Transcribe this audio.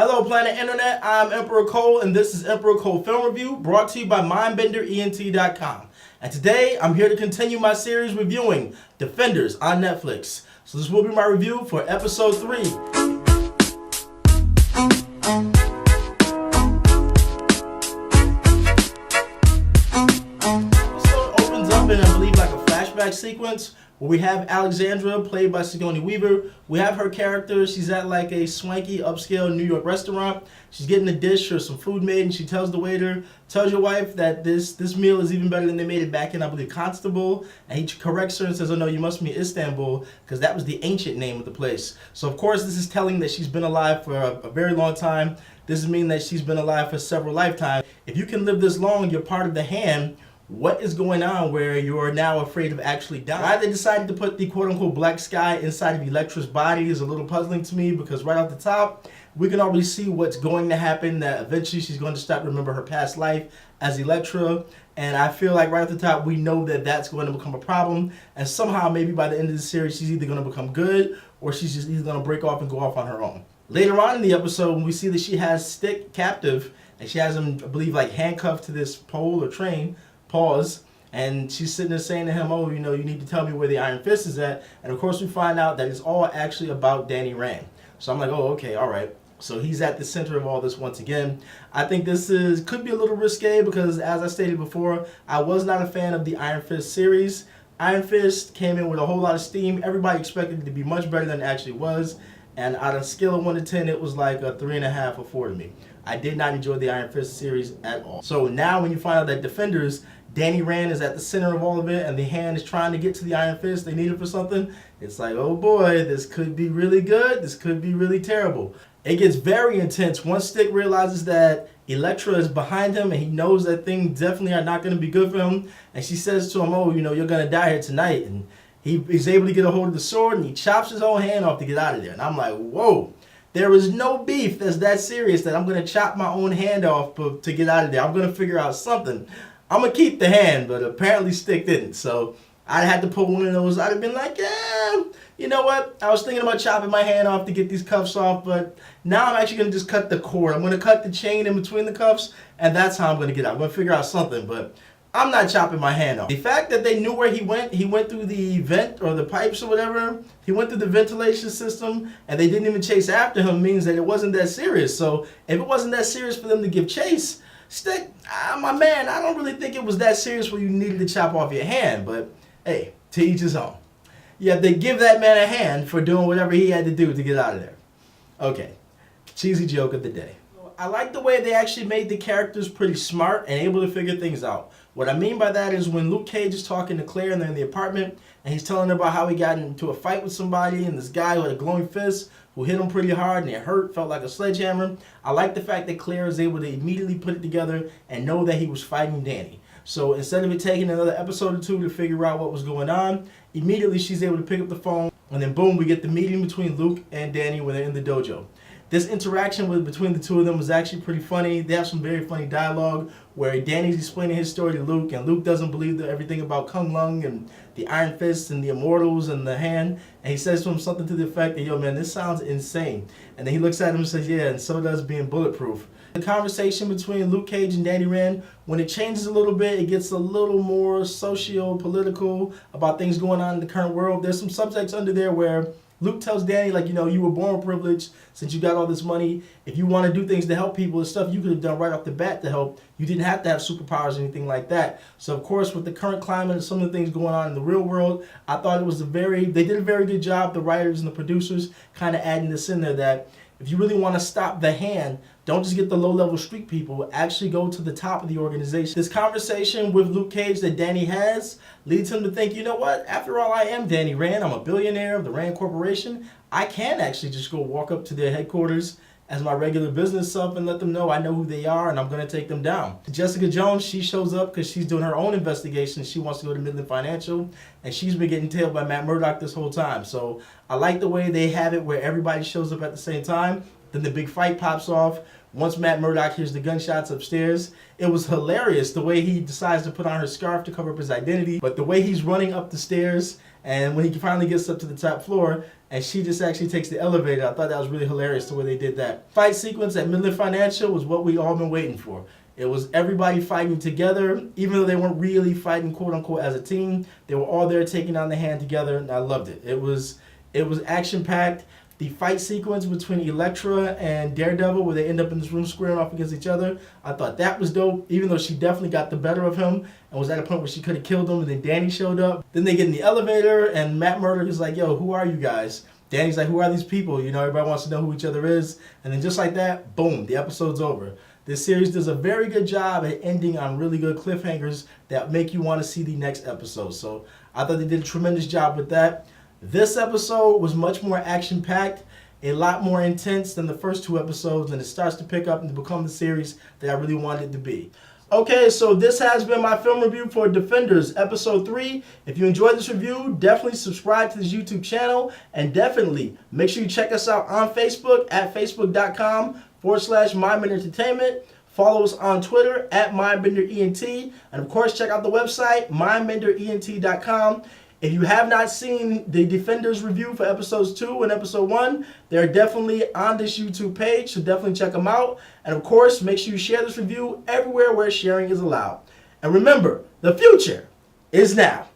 Hello Planet Internet, I'm Emperor Cole and this is Emperor Cole Film Review brought to you by MindbenderENT.com. And today I'm here to continue my series reviewing Defenders on Netflix. So this will be my review for episode 3. In, I believe, like a flashback sequence where we have Alexandra, played by Sigourney Weaver. We have her character. She's at like a swanky, upscale New York restaurant. She's getting a dish or some food made, and she tells the waiter, tells your wife that this meal is even better than they made it back in, I believe, Constable. And he corrects her and says, oh no, you must mean Istanbul, because that was the ancient name of the place. So of course this is telling that she's been alive for a very long time. This means that she's been alive for several lifetimes. If you can live this long, you're part of the hand. What is going on where you're now afraid of actually dying? Why they decided to put the quote-unquote black sky inside of Elektra's body is a little puzzling to me, because right off the top, we can already see what's going to happen, that eventually she's going to stop to remember her past life as Elektra. And I feel like right off the top, we know that that's going to become a problem. And somehow, maybe by the end of the series, she's either going to become good or she's just either going to break off and go off on her own. Later on in the episode, when we see that she has Stick captive and she has him, I believe, like handcuffed to this pole or train, pause, and she's sitting there saying to him, oh, you know, you need to tell me where the Iron Fist is at. And of course we find out that it's all actually about Danny Rand. So I'm like, oh, okay, all right. So he's at the center of all this once again. I think this could be a little risque because, as I stated before, I was not a fan of the Iron Fist series. Iron Fist came in with a whole lot of steam. Everybody expected it to be much better than it actually was. And on a scale of 1 to 10, it was like a 3.5 or 4 to me. I did not enjoy the Iron Fist series at all. So now when you find out that Defenders, Danny Rand is at the center of all of it, and the hand is trying to get to the Iron Fist, they need it for something, it's like, oh boy, this could be really good, this could be really terrible. It gets very intense once Stick realizes that Elektra is behind him, and he knows that things definitely are not going to be good for him, and she says to him, oh, you know, you're going to die here tonight, and he's able to get a hold of the sword, and he chops his own hand off to get out of there, and I'm like, whoa. There is no beef that's that serious that I'm going to chop my own hand off to get out of there. I'm going to figure out something. I'm going to keep the hand, but apparently Stick didn't. So I had to pull one of those. I'd have been like, yeah, you know what? I was thinking about chopping my hand off to get these cuffs off, but now I'm actually going to just cut the cord. I'm going to cut the chain in between the cuffs, and that's how I'm going to get out. I'm going to figure out something, but I'm not chopping my hand off. The fact that they knew where he went through the vent or the pipes or whatever, he went through the ventilation system, and they didn't even chase after him, means that it wasn't that serious. So if it wasn't that serious for them to give chase, Stick, my man, I don't really think it was that serious where you needed to chop off your hand, but hey, to each his own. Yeah, they give that man a hand for doing whatever he had to do to get out of there. Okay, cheesy joke of the day. I like the way they actually made the characters pretty smart and able to figure things out. What I mean by that is when Luke Cage is talking to Claire and they're in the apartment and he's telling her about how he got into a fight with somebody and this guy with a glowing fist who hit him pretty hard and it hurt, felt like a sledgehammer. I like the fact that Claire is able to immediately put it together and know that he was fighting Danny. So instead of it taking another episode or 2 to figure out what was going on, immediately she's able to pick up the phone and then boom, we get the meeting between Luke and Danny when they're in the dojo. This interaction between the two of them was actually pretty funny. They have some very funny dialogue where Danny's explaining his story to Luke, and Luke doesn't believe everything about Kung Lung and the Iron Fist and the Immortals and the hand. And he says to him something to the effect that, yo man, this sounds insane. And then he looks at him and says, yeah, and so does being bulletproof. The conversation between Luke Cage and Danny Rand, when it changes a little bit, it gets a little more socio-political about things going on in the current world. There's some subjects under there where Luke tells Danny, like, you know, you were born privileged since you got all this money. If you want to do things to help people and stuff, you could have done right off the bat to help. You didn't have to have superpowers or anything like that. So, of course, with the current climate and some of the things going on in the real world, I thought it was they did a very good job, the writers and the producers, kind of adding this in there that if you really want to stop the hand, don't just get the low-level street people. Actually go to the top of the organization. This conversation with Luke Cage that Danny has leads him to think, you know what? After all, I am Danny Rand. I'm a billionaire of the Rand Corporation. I can actually just go walk up to their headquarters as my regular business self and let them know I know who they are and I'm going to take them down. Jessica Jones, she shows up because she's doing her own investigation. She wants to go to Midland Financial, and she's been getting tailed by Matt Murdock this whole time. So I like the way they have it where everybody shows up at the same time. Then the big fight pops off. Once Matt Murdock hears the gunshots upstairs, it was hilarious the way he decides to put on her scarf to cover up his identity. But the way he's running up the stairs, and when he finally gets up to the top floor, and she just actually takes the elevator. I thought that was really hilarious the way they did that. Fight sequence at Midland Financial was what we all been waiting for. It was everybody fighting together, even though they weren't really fighting quote unquote as a team. They were all there taking on the hand together, and I loved it. It was action packed. The fight sequence between Elektra and Daredevil, where they end up in this room squaring off against each other, I thought that was dope, even though she definitely got the better of him and was at a point where she could have killed him, and then Danny showed up. Then they get in the elevator, and Matt Murdock is like, yo, who are you guys? Danny's like, who are these people? You know, everybody wants to know who each other is. And then just like that, boom, the episode's over. This series does a very good job at ending on really good cliffhangers that make you want to see the next episode. So I thought they did a tremendous job with that. This episode was much more action-packed, a lot more intense than the first two episodes, and it starts to pick up and to become the series that I really wanted it to be. Okay, so this has been my film review for Defenders, Episode 3. If you enjoyed this review, definitely subscribe to this YouTube channel, and definitely make sure you check us out on Facebook at facebook.com/Mindbender Entertainment. Follow us on Twitter at MindbenderENT, and of course, check out the website, mindbenderent.com. If you have not seen the Defenders review for episodes 2 and episode 1, they're definitely on this YouTube page, so definitely check them out. And of course, make sure you share this review everywhere where sharing is allowed. And remember, the future is now.